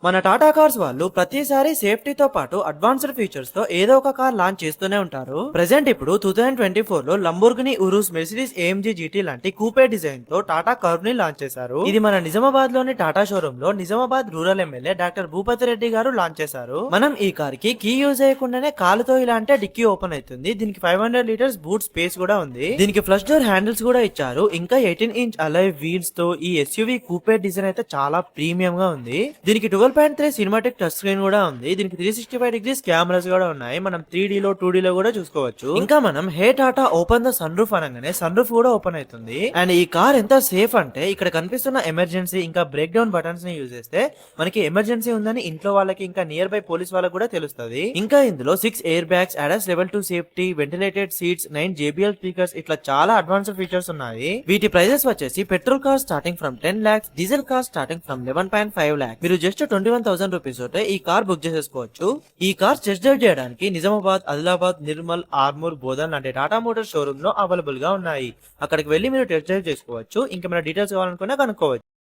మన టాటా కార్స్ వాళ్ళు ప్రతిసారి సేఫ్టీతో పాటు అడ్వాన్స్డ్ ఫీచర్స్ తో ఏదో ఒక కార్ లాంచ్ చేస్తూనే ఉంటారు. ప్రెసెంట్ ఇప్పుడు 2024 లో లంబోర్గిని ఉరూస్ మెర్సిడీస్ ఏఎంజీ జీటీ లాంటి కూపే డిజైన్ తో టాటా కర్వ్ ని లాంచ్ చేశారు. ఇది మన నిజామాబాద్ లోని టాటా షోరూమ్ లో Nizamabad rural MLA doctor Bhupathi Reddy గారు లాంచ్ చేశారు. మనం ఈ కార్ కి కీ యూజ్ చేయకుండానే కాలుతో ఇలా అంటే డిక్కీ ఓపెన్ అవుతుంది. దీనికి 500 లీటర్స్ బూట్ స్పేస్ కూడా ఉంది. దీనికి ఫ్లష్ డోర్ హ్యాండిల్స్ కూడా ఇచ్చారు. ఇంకా 18-inch అలై వీల్స్ తో ఈ ఎస్యూవీ కూపే డిజైన్ అయితే చాలా ప్రీమియం గా ఉంది. దీనికి 12.3 సినిమాటిక్ టచ్ స్క్రీన్ కూడా ఉంది. దీనికి 365 డిగ్రీస్ కెమెరాస్ కూడా ఉన్నాయి. మనం 3D లో 2D లో కూడా చూసుకోవచ్చు. ఇంకా మనం hey Tata open the sunroof అనగానే సన్ రూఫ్ కూడా ఓపెన్ అవుతుంది. అండ్ ఈ కార్ ఎంత సేఫ్ అంటే ఇక్కడ కనిపిస్తున్న ఎమర్జెన్సీ ఇంకా బ్రేక్ డౌన్ బటన్స్ ని యూజ్ చేస్తే మనకి ఎమర్జెన్సీ ఉందని ఇంట్లో వాళ్ళకి ఇంకా నియర్ బై పోలీస్ వాళ్ళకి కూడా తెలుస్తుంది. ఇంకా ఇందులో 6 air bags, ADAS level 2 safety, ventilated seats, 9 JBL speakers, ఇట్లా చాలా అడ్వాన్స్డ్ ఫీచర్స్ ఉన్నాయి. వీటి ప్రైజెస్ వచ్చేసి petrol car starting from 10 lakhs, diesel car starting from 11.5 lakhs. మీరు జస్ట్ 21,000 రూపీస్ తోటే ఈ కార్ బుక్ చేసేసుకోవచ్చు. ఈ కార్ టెస్ట్ డ్రైవ్ చేయడానికి నిజామాబాద్, ఆదిలాబాద్, నిర్మల్, ఆర్మూర్, బోధన్ లాంటి టాటా మోటార్ షోరూమ్ లో అవైలబుల్ గా ఉన్నాయి. అక్కడికి వెళ్లి మీరు టెస్ట్ డ్రైవ్ చేసుకోవచ్చు. ఇంకేమైనా డీటెయిల్స్ కావాలనుకున్నా కనుక్కోవచ్చు.